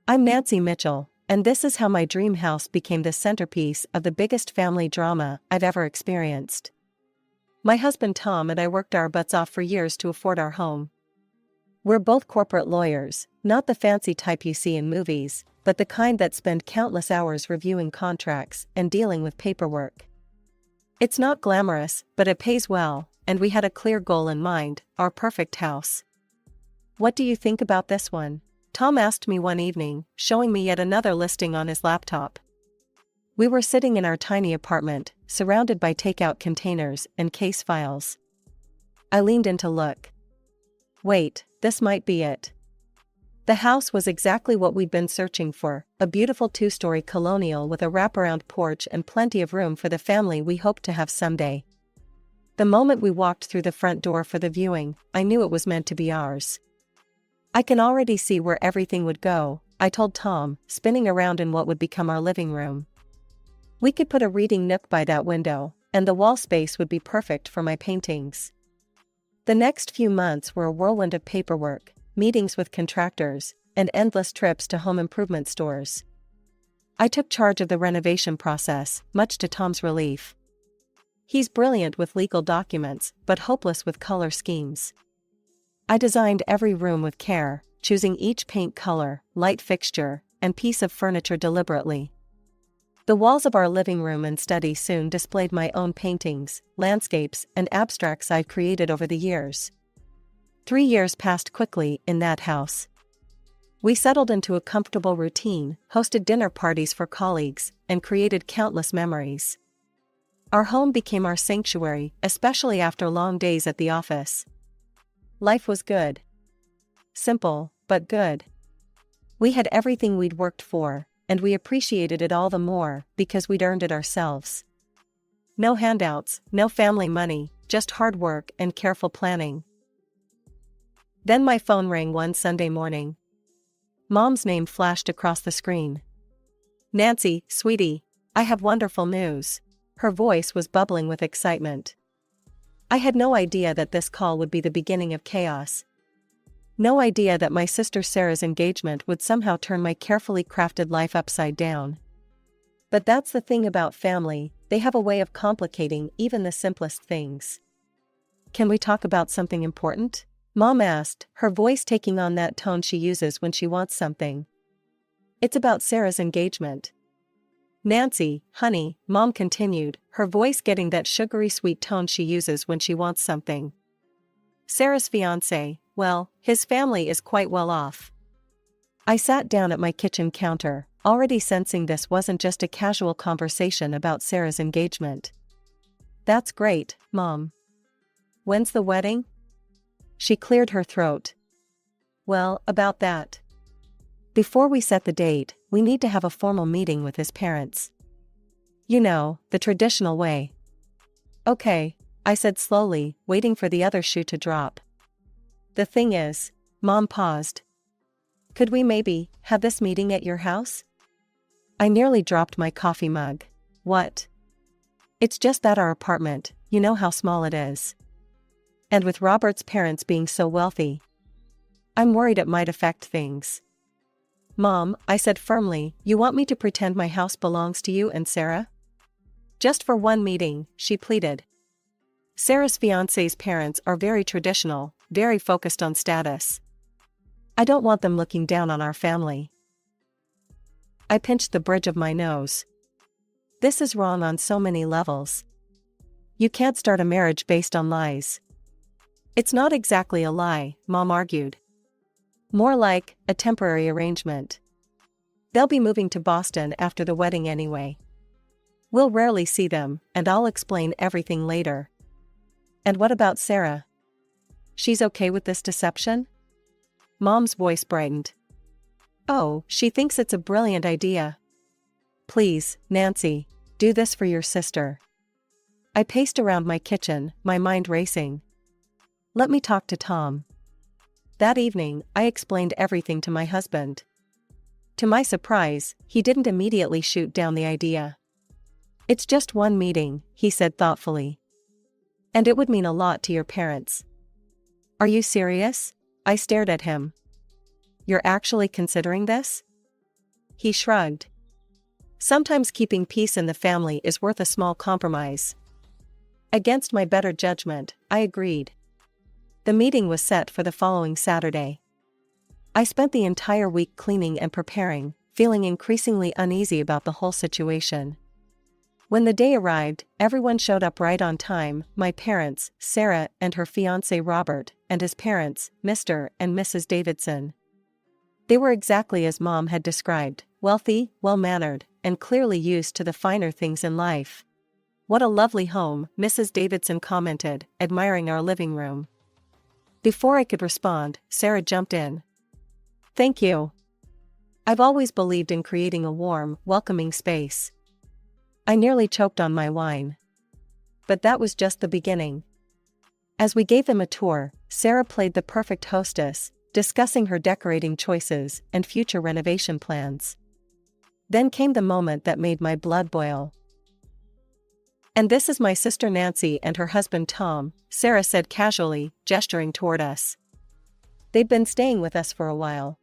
I'm Nancy Mitchell, and this is how my dream house became the centerpiece of the biggest family drama I've ever experienced. My husband Tom and I worked our butts off for years to afford our home. We're both corporate lawyers, not the fancy type you see in movies, but the kind that spend countless hours reviewing contracts and dealing with paperwork. It's not glamorous, but it pays well, and we had a clear goal in mind: our perfect house. "What do you think about this one?" Tom asked me one evening, showing me yet another listing on his laptop. We were sitting in our tiny apartment, surrounded by takeout containers and case files. I leaned in to look. Wait, this might be it. The house was exactly what we'd been searching for: a beautiful 2-story colonial with a wraparound porch and plenty of room for the family we hoped to have someday. The moment we walked through the front door for the viewing, I knew it was meant to be ours. "I can already see where everything would go," I told Tom, spinning around in what would become our living room. "We could put a reading nook by that window, and the wall space would be perfect for my paintings." The next few months were a whirlwind of paperwork, meetings with contractors, and endless trips to home improvement stores. I took charge of the renovation process, much to Tom's relief. He's brilliant with legal documents, but hopeless with color schemes. I designed every room with care, choosing each paint color, light fixture, and piece of furniture deliberately. The walls of our living room and study soon displayed my own paintings, landscapes, and abstracts I've created over the years. 3 years passed quickly in that house. We settled into a comfortable routine, hosted dinner parties for colleagues, and created countless memories. Our home became our sanctuary, especially after long days at the office. Life was good. Simple, but good. We had everything we'd worked for, and we appreciated it all the more because we'd earned it ourselves. No handouts, no family money, just hard work and careful planning. Then my phone rang one Sunday morning. Mom's name flashed across the screen. "Nancy, sweetie, I have wonderful news." Her voice was bubbling with excitement. I had no idea that this call would be the beginning of chaos. No idea that my sister Sarah's engagement would somehow turn my carefully crafted life upside down. But that's the thing about family, they have a way of complicating even the simplest things. "Can we talk about something important?" Mom asked, her voice taking on that tone she uses when she wants something. "It's about Sarah's engagement." "Nancy, honey," Mom continued, her voice getting that sugary sweet tone she uses when she wants something. "Sarah's fiancé, well, his family is quite well off." I sat down at my kitchen counter, already sensing this wasn't just a casual conversation about Sarah's engagement. "That's great, Mom. When's the wedding?" She cleared her throat. "Well, about that. Before we set the date, we need to have a formal meeting with his parents. You know, the traditional way." "Okay," I said slowly, waiting for the other shoe to drop. "The thing is," Mom paused. "Could we maybe have this meeting at your house?" I nearly dropped my coffee mug. "What?" "It's just that our apartment, you know how small it is. And with Robert's parents being so wealthy, I'm worried it might affect things." "Mom," I said firmly, "you want me to pretend my house belongs to you and Sarah?" "Just for one meeting," she pleaded. "Sarah's fiancé's parents are very traditional, very focused on status. I don't want them looking down on our family." I pinched the bridge of my nose. This is wrong on so many levels. You can't start a marriage based on lies. "It's not exactly a lie," Mom argued. "More like a temporary arrangement. They'll be moving to Boston after the wedding anyway. We'll rarely see them, and I'll explain everything later." "And what about Sarah? She's okay with this deception?" Mom's voice brightened. "Oh, she thinks it's a brilliant idea. Please, Nancy, do this for your sister." I paced around my kitchen, my mind racing. "Let me talk to Tom." That evening, I explained everything to my husband. To my surprise, he didn't immediately shoot down the idea. "It's just one meeting," he said thoughtfully. "And it would mean a lot to your parents." "Are you serious?" I stared at him. "You're actually considering this?" He shrugged. Sometimes keeping peace in the family is worth a small compromise. Against my better judgment, I agreed. The meeting was set for the following Saturday. I spent the entire week cleaning and preparing, feeling increasingly uneasy about the whole situation. When the day arrived, everyone showed up right on time: my parents, Sarah and her fiancé Robert, and his parents, Mr. and Mrs. Davidson. They were exactly as Mom had described: wealthy, well-mannered, and clearly used to the finer things in life. "What a lovely home," Mrs. Davidson commented, admiring our living room. Before I could respond, Sarah jumped in. "Thank you. I've always believed in creating a warm, welcoming space." I nearly choked on my wine. But that was just the beginning. As we gave them a tour, Sarah played the perfect hostess, discussing her decorating choices and future renovation plans. Then came the moment that made my blood boil. "And this is my sister Nancy and her husband Tom," Sarah said casually, gesturing toward us. "They've been staying with us for a while.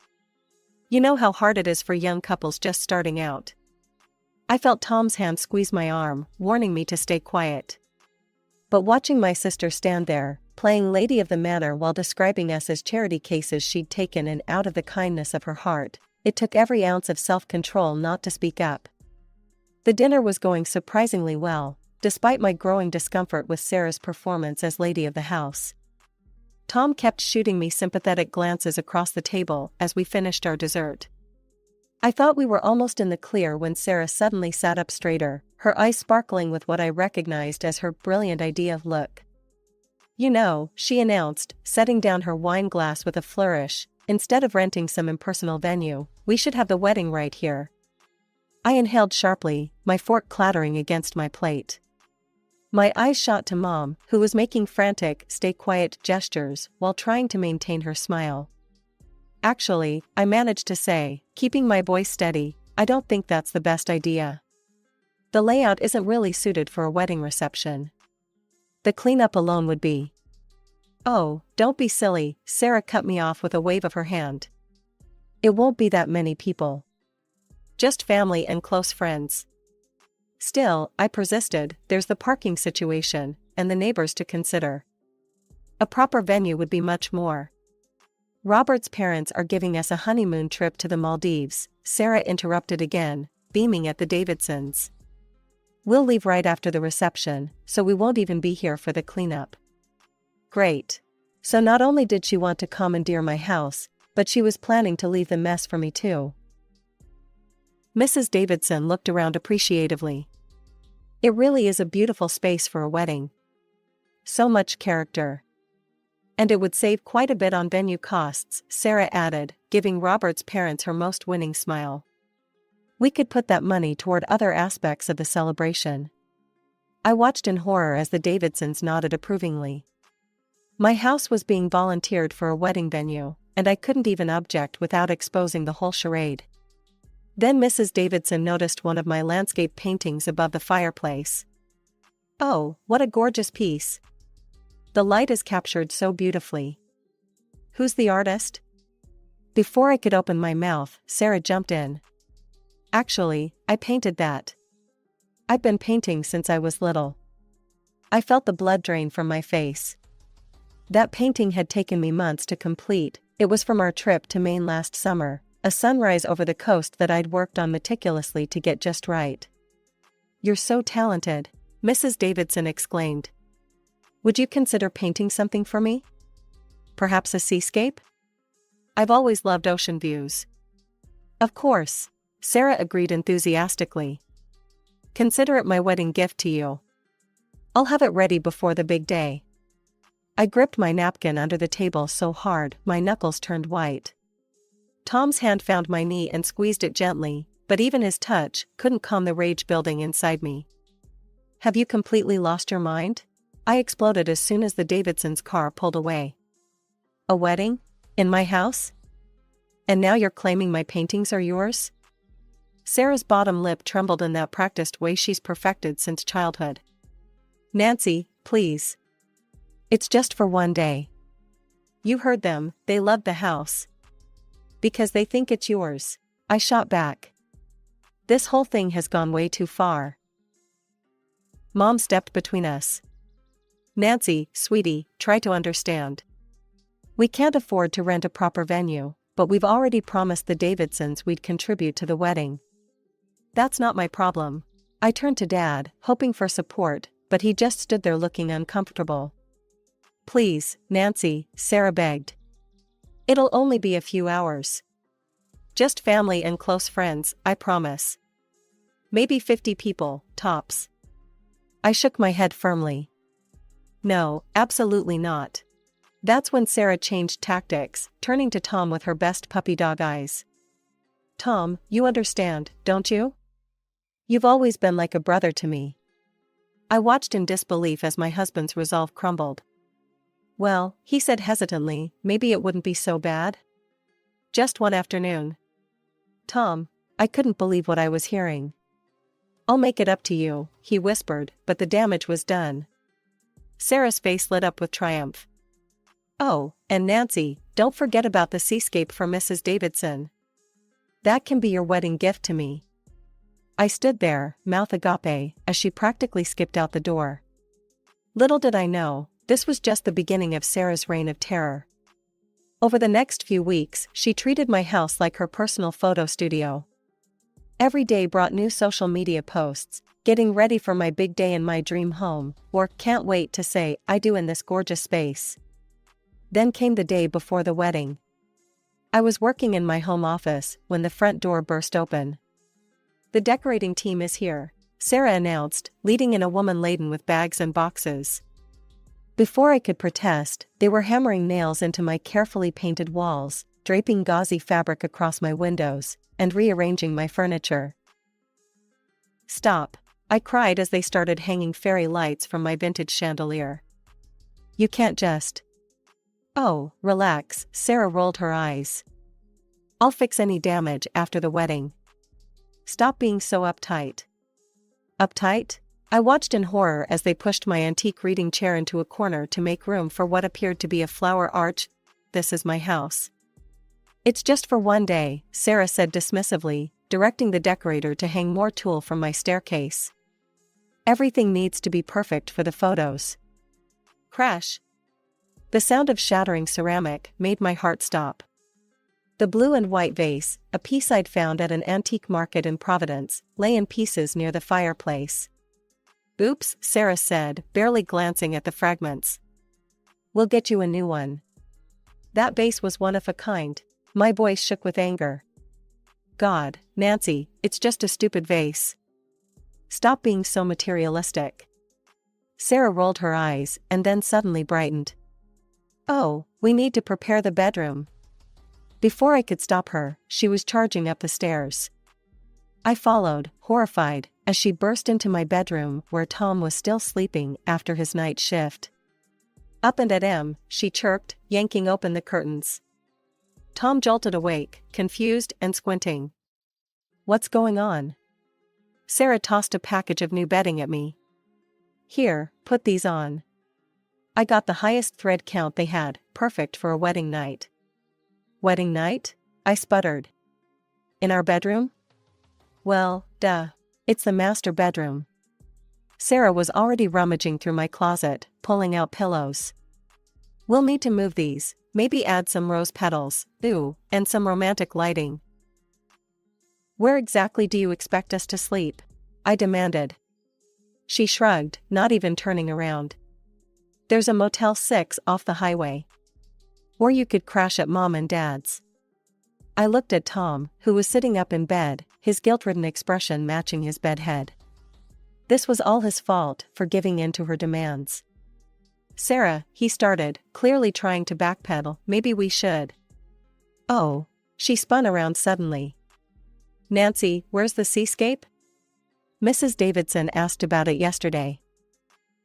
You know how hard it is for young couples just starting out." I felt Tom's hand squeeze my arm, warning me to stay quiet. But watching my sister stand there, playing Lady of the Manor while describing us as charity cases she'd taken in out of the kindness of her heart, it took every ounce of self-control not to speak up. The dinner was going surprisingly well, despite my growing discomfort with Sarah's performance as lady of the house. Tom kept shooting me sympathetic glances across the table as we finished our dessert. I thought we were almost in the clear when Sarah suddenly sat up straighter, her eyes sparkling with what I recognized as her brilliant idea. "Look. You know," she announced, setting down her wine glass with a flourish, "instead of renting some impersonal venue, we should have the wedding right here." I inhaled sharply, my fork clattering against my plate. My eyes shot to Mom, who was making frantic "stay quiet" gestures while trying to maintain her smile. "Actually," I managed to say, keeping my voice steady, "I don't think that's the best idea. The layout isn't really suited for a wedding reception. The cleanup alone would be." "Oh, don't be silly," Sarah cut me off with a wave of her hand. "It won't be that many people. Just family and close friends." Still, I persisted, "there's the parking situation, and the neighbors to consider. A proper venue would be much more." "Robert's parents are giving us a honeymoon trip to the Maldives," Sarah interrupted again, beaming at the Davidsons. "We'll leave right after the reception, so we won't even be here for the cleanup." Great. So not only did she want to commandeer my house, but she was planning to leave the mess for me too. Mrs. Davidson looked around appreciatively. "It really is a beautiful space for a wedding. So much character. And it would save quite a bit on venue costs," Sarah added, giving Robert's parents her most winning smile. "We could put that money toward other aspects of the celebration." I watched in horror as the Davidsons nodded approvingly. My house was being volunteered for a wedding venue, and I couldn't even object without exposing the whole charade. Then Mrs. Davidson noticed one of my landscape paintings above the fireplace. "Oh, what a gorgeous piece. The light is captured so beautifully. Who's the artist?" Before I could open my mouth, Sarah jumped in. "Actually, I painted that. I've been painting since I was little." I felt the blood drain from my face. That painting had taken me months to complete. It was from our trip to Maine last summer, a sunrise over the coast that I'd worked on meticulously to get just right. "You're so talented," Mrs. Davidson exclaimed. "Would you consider painting something for me? Perhaps a seascape? I've always loved ocean views." "Of course," Sarah agreed enthusiastically. "Consider it my wedding gift to you. I'll have it ready before the big day." I gripped my napkin under the table so hard my knuckles turned white. Tom's hand found my knee and squeezed it gently, but even his touch couldn't calm the rage building inside me. "Have you completely lost your mind?" I exploded as soon as the Davidsons' car pulled away. "A wedding? In my house? And now you're claiming my paintings are yours?" Sarah's bottom lip trembled in that practiced way she's perfected since childhood. "Nancy, please. It's just for one day. You heard them, they love the house. Because they think it's yours," I shot back. This whole thing has gone way too far. Mom stepped between us. Nancy, sweetie, try to understand. We can't afford to rent a proper venue, but we've already promised the Davidsons we'd contribute to the wedding. That's not my problem. I turned to Dad, hoping for support, but he just stood there looking uncomfortable. Please, Nancy, Sarah begged. It'll only be a few hours. Just family and close friends, I promise. Maybe 50 people, tops. I shook my head firmly. No, absolutely not. That's when Sarah changed tactics, turning to Tom with her best puppy dog eyes. Tom, you understand, don't you? You've always been like a brother to me. I watched in disbelief as my husband's resolve crumbled. Well, he said hesitantly, maybe it wouldn't be so bad. Just one afternoon. Tom, I couldn't believe what I was hearing. I'll make it up to you, he whispered, but the damage was done. Sarah's face lit up with triumph. Oh, and Nancy, don't forget about the seascape for Mrs. Davidson. That can be your wedding gift to me. I stood there, mouth agape, as she practically skipped out the door. Little did I know, this was just the beginning of Sarah's reign of terror. Over the next few weeks, she treated my house like her personal photo studio. Every day brought new social media posts, getting ready for my big day in my dream home, or can't wait to say I do in this gorgeous space. Then came the day before the wedding. I was working in my home office when the front door burst open. The decorating team is here, Sarah announced, leading in a woman laden with bags and boxes. Before I could protest, they were hammering nails into my carefully painted walls, draping gauzy fabric across my windows, and rearranging my furniture. Stop, I cried as they started hanging fairy lights from my vintage chandelier. You can't just. Oh, relax, Sarah rolled her eyes. I'll fix any damage after the wedding. Stop being so uptight. Uptight? I watched in horror as they pushed my antique reading chair into a corner to make room for what appeared to be a flower arch. This is my house. It's just for one day, Sarah said dismissively, directing the decorator to hang more tulle from my staircase. Everything needs to be perfect for the photos. Crash. The sound of shattering ceramic made my heart stop. The blue and white vase, a piece I'd found at an antique market in Providence, lay in pieces near the fireplace. Oops, Sarah said, barely glancing at the fragments. We'll get you a new one. That vase was one of a kind. My voice shook with anger. God, Nancy, it's just a stupid vase. Stop being so materialistic. Sarah rolled her eyes and then suddenly brightened. Oh, we need to prepare the bedroom. Before I could stop her, she was charging up the stairs. I followed, horrified, as she burst into my bedroom where Tom was still sleeping after his night shift. Up and at him, she chirped, yanking open the curtains. Tom jolted awake, confused and squinting. What's going on? Sarah tossed a package of new bedding at me. Here, put these on. I got the highest thread count they had, perfect for a wedding night. Wedding night? I sputtered. In our bedroom? Well, duh. It's the master bedroom. Sarah was already rummaging through my closet, pulling out pillows. We'll need to move these, maybe add some rose petals, ooh, and some romantic lighting. Where exactly do you expect us to sleep? I demanded. She shrugged, not even turning around. There's a Motel 6 off the highway. Or you could crash at Mom and Dad's. I looked at Tom, who was sitting up in bed, his guilt-ridden expression matching his bed head. This was all his fault for giving in to her demands. Sarah, he started, clearly trying to backpedal, maybe we should. Oh, she spun around suddenly. Nancy, where's the seascape? Mrs. Davidson asked about it yesterday.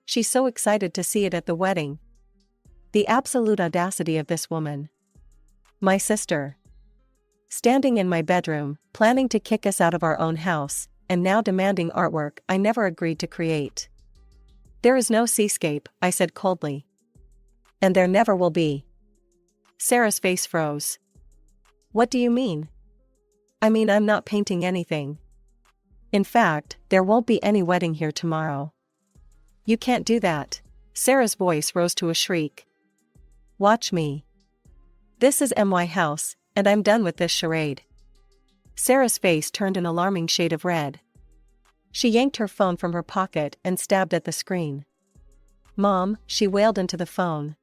She's so excited to see it at the wedding. The absolute audacity of this woman. My sister. Standing in my bedroom, planning to kick us out of our own house, and now demanding artwork I never agreed to create. There is no seascape, I said coldly. And there never will be. Sarah's face froze. What do you mean? I mean I'm not painting anything. In fact, there won't be any wedding here tomorrow. You can't do that. Sarah's voice rose to a shriek. Watch me. This is my house, and I'm done with this charade. Sarah's face turned an alarming shade of red. She yanked her phone from her pocket and stabbed at the screen. Mom, she wailed into the phone.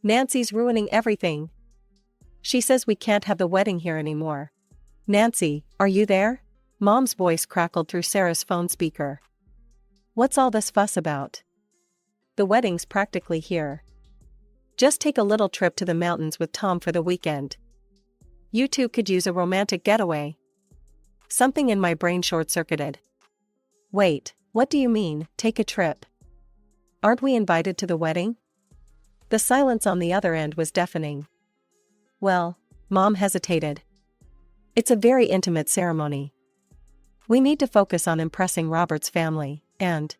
Nancy's ruining everything. She says we can't have the wedding here anymore. Nancy, are you there? Mom's voice crackled through Sarah's phone speaker. What's all this fuss about? The wedding's practically here. Just take a little trip to the mountains with Tom for the weekend. You two could use a romantic getaway. Something in my brain short-circuited. Wait, what do you mean, take a trip? Aren't we invited to the wedding? The silence on the other end was deafening. Well, Mom hesitated. It's a very intimate ceremony. We need to focus on impressing Robert's family, and...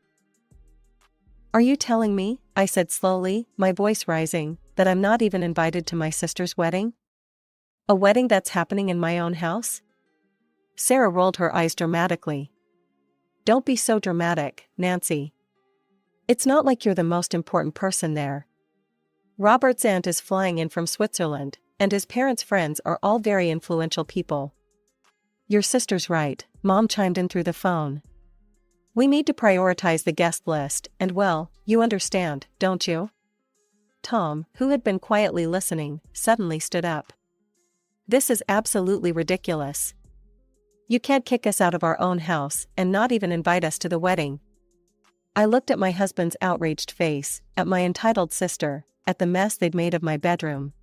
Are you telling me, I said slowly, my voice rising, that I'm not even invited to my sister's wedding? A wedding that's happening in my own house? Sarah rolled her eyes dramatically. Don't be so dramatic, Nancy. It's not like you're the most important person there. Robert's aunt is flying in from Switzerland, and his parents' friends are all very influential people. Your sister's right, Mom chimed in through the phone. We need to prioritize the guest list, and well, you understand, don't you? Tom, who had been quietly listening, suddenly stood up. This is absolutely ridiculous. You can't kick us out of our own house and not even invite us to the wedding. I looked at my husband's outraged face, at my entitled sister, at the mess they'd made of my bedroom.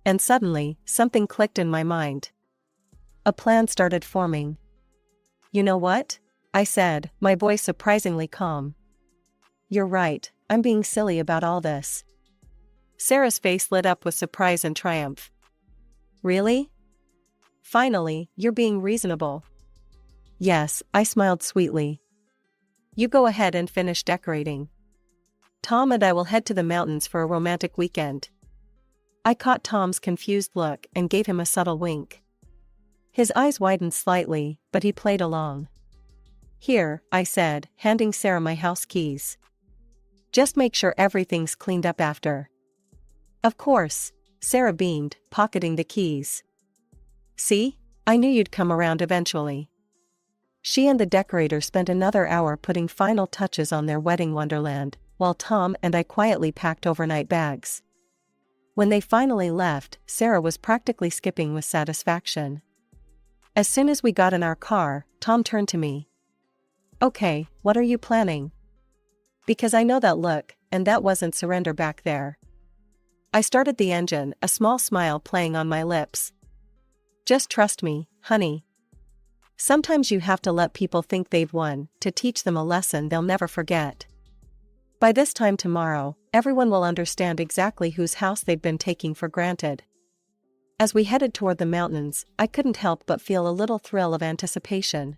And suddenly, something clicked in my mind. A plan started forming. You know what? I said, my voice surprisingly calm. You're right, I'm being silly about all this. Sarah's face lit up with surprise and triumph. Really? Finally, you're being reasonable. Yes, I smiled sweetly. You go ahead and finish decorating. Tom and I will head to the mountains for a romantic weekend. I caught Tom's confused look and gave him a subtle wink. His eyes widened slightly, but he played along. Here, I said, handing Sarah my house keys. Just make sure everything's cleaned up after. Of course, Sarah beamed, pocketing the keys. See? I knew you'd come around eventually. She and the decorator spent another hour putting final touches on their wedding wonderland, while Tom and I quietly packed overnight bags. When they finally left, Sarah was practically skipping with satisfaction. As soon as we got in our car, Tom turned to me. Okay, what are you planning? Because I know that look, and that wasn't surrender back there. I started the engine, a small smile playing on my lips. Just trust me, honey. Sometimes you have to let people think they've won, to teach them a lesson they'll never forget. By this time tomorrow, everyone will understand exactly whose house they'd been taking for granted. As we headed toward the mountains, I couldn't help but feel a little thrill of anticipation.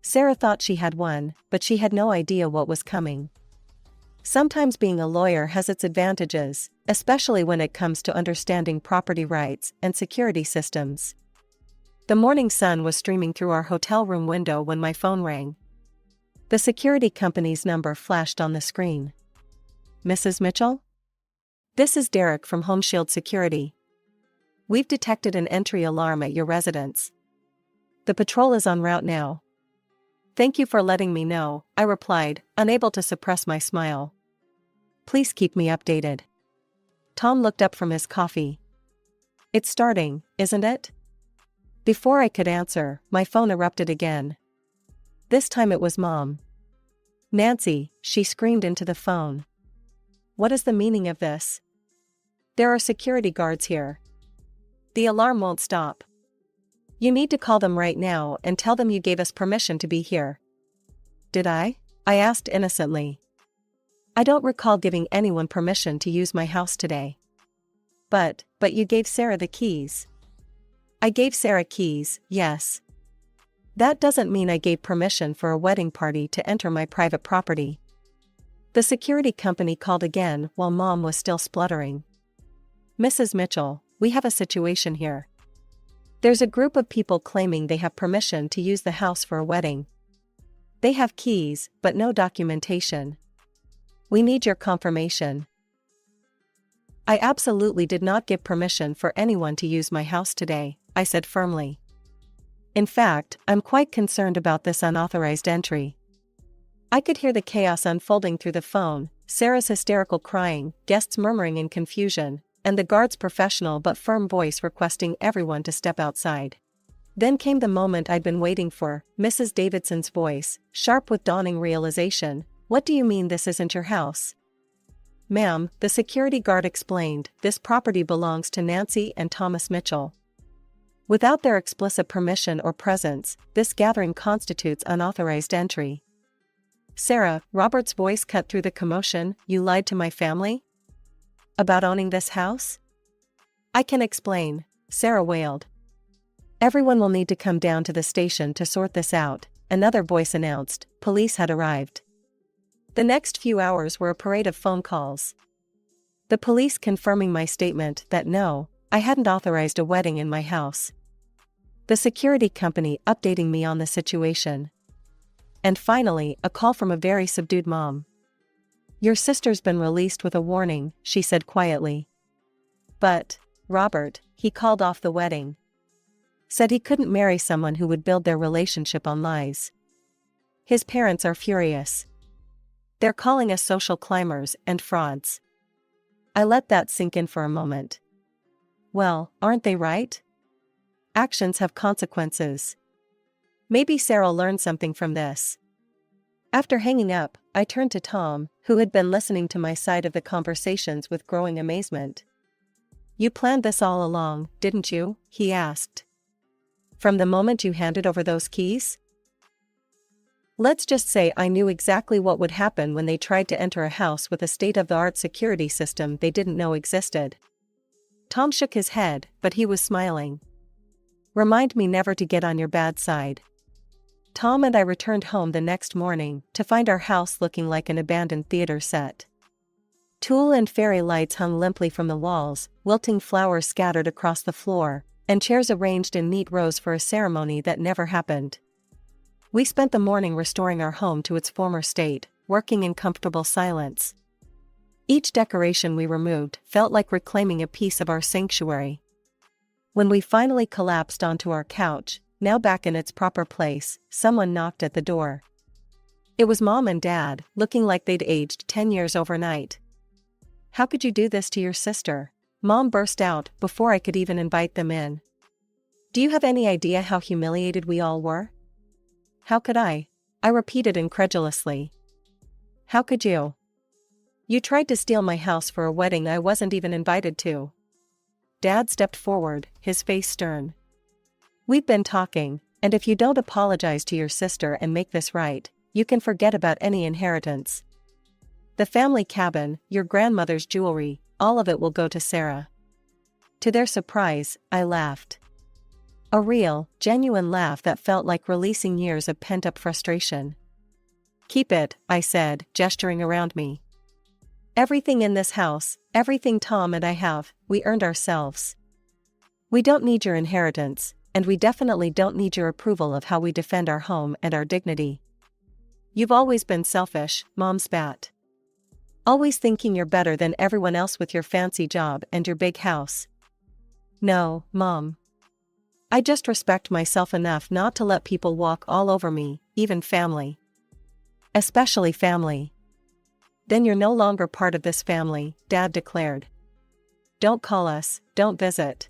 Sarah thought she had won, but she had no idea what was coming. Sometimes being a lawyer has its advantages, especially when it comes to understanding property rights and security systems. The morning sun was streaming through our hotel room window when my phone rang. The security company's number flashed on the screen. Mrs. Mitchell? This is Derek from Home Shield Security. We've detected an entry alarm at your residence. The patrol is en route now. Thank you for letting me know, I replied, unable to suppress my smile. Please keep me updated. Tom looked up from his coffee. It's starting, isn't it? Before I could answer, my phone erupted again. This time it was Mom. Nancy, she screamed into the phone. What is the meaning of this? There are security guards here. The alarm won't stop. You need to call them right now and tell them you gave us permission to be here. Did I? I asked innocently. I don't recall giving anyone permission to use my house today. But you gave Sarah the keys. I gave Sarah keys, yes. That doesn't mean I gave permission for a wedding party to enter my private property. The security company called again while Mom was still spluttering. Mrs. Mitchell, we have a situation here. There's a group of people claiming they have permission to use the house for a wedding. They have keys, but no documentation. We need your confirmation. I absolutely did not give permission for anyone to use my house today, I said firmly. In fact, I'm quite concerned about this unauthorized entry. I could hear the chaos unfolding through the phone, Sarah's hysterical crying, guests murmuring in confusion, and the guard's professional but firm voice requesting everyone to step outside. Then came the moment I'd been waiting for, Mrs. Davidson's voice, sharp with dawning realization. What do you mean this isn't your house? Ma'am, the security guard explained, this property belongs to Nancy and Thomas Mitchell. Without their explicit permission or presence, this gathering constitutes unauthorized entry. Sarah, Robert's voice cut through the commotion, you lied to my family? About owning this house? I can explain, Sarah wailed. Everyone will need to come down to the station to sort this out, another voice announced. Police had arrived. The next few hours were a parade of phone calls. The police confirming my statement that no, I hadn't authorized a wedding in my house. The security company updating me on the situation. And finally, a call from a very subdued mom. Your sister's been released with a warning, she said quietly. But, Robert, he called off the wedding. Said he couldn't marry someone who would build their relationship on lies. His parents are furious. They're calling us social climbers and frauds. I let that sink in for a moment. Well, aren't they right? Actions have consequences. Maybe Sarah'll learn something from this. After hanging up, I turned to Tom, who had been listening to my side of the conversations with growing amazement. You planned this all along, didn't you? He asked. From the moment you handed over those keys? Let's just say I knew exactly what would happen when they tried to enter a house with a state-of-the-art security system they didn't know existed. Tom shook his head, but he was smiling. Remind me never to get on your bad side. Tom and I returned home the next morning to find our house looking like an abandoned theater set. Tulle and fairy lights hung limply from the walls, wilting flowers scattered across the floor, and chairs arranged in neat rows for a ceremony that never happened. We spent the morning restoring our home to its former state, working in comfortable silence. Each decoration we removed felt like reclaiming a piece of our sanctuary. When we finally collapsed onto our couch, now back in its proper place, someone knocked at the door. It was Mom and Dad, looking like they'd aged 10 years overnight. How could you do this to your sister? Mom burst out before I could even invite them in. Do you have any idea how humiliated we all were? How could I? I repeated incredulously. How could you? You tried to steal my house for a wedding I wasn't even invited to. Dad stepped forward, his face stern. We've been talking, and if you don't apologize to your sister and make this right, you can forget about any inheritance. The family cabin, your grandmother's jewelry, all of it will go to Sarah. To their surprise, I laughed. A real, genuine laugh that felt like releasing years of pent-up frustration. Keep it, I said, gesturing around me. Everything in this house, everything Tom and I have, we earned ourselves. We don't need your inheritance, and we definitely don't need your approval of how we defend our home and our dignity. You've always been selfish, Mom spat. Always thinking you're better than everyone else with your fancy job and your big house. No, Mom. I just respect myself enough not to let people walk all over me, even family. Especially family. Then you're no longer part of this family, Dad declared. Don't call us, don't visit.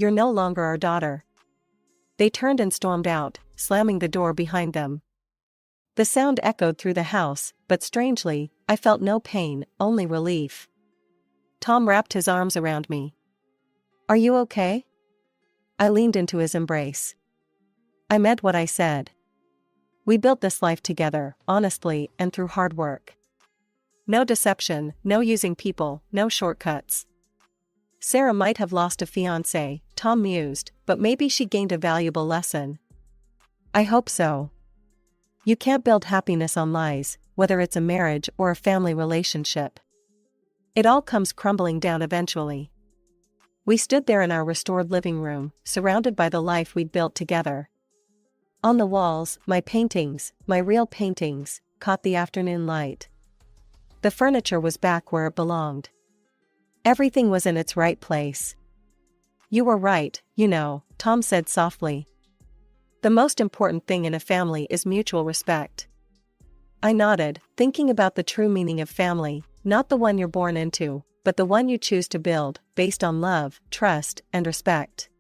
You're no longer our daughter. They turned and stormed out, slamming the door behind them. The sound echoed through the house, but strangely, I felt no pain, only relief. Tom wrapped his arms around me. Are you okay? I leaned into his embrace. I meant what I said. We built this life together, honestly, and through hard work. No deception, no using people, no shortcuts. Sarah might have lost a fiancé, Tom mused, but maybe she gained a valuable lesson. I hope so. You can't build happiness on lies, whether it's a marriage or a family relationship. It all comes crumbling down eventually. We stood there in our restored living room, surrounded by the life we'd built together. On the walls, my paintings, my real paintings, caught the afternoon light. The furniture was back where it belonged. Everything was in its right place. "You were right, you know," Tom said softly. "The most important thing in a family is mutual respect." I nodded, thinking about the true meaning of family, not the one you're born into, but the one you choose to build, based on love, trust, and respect.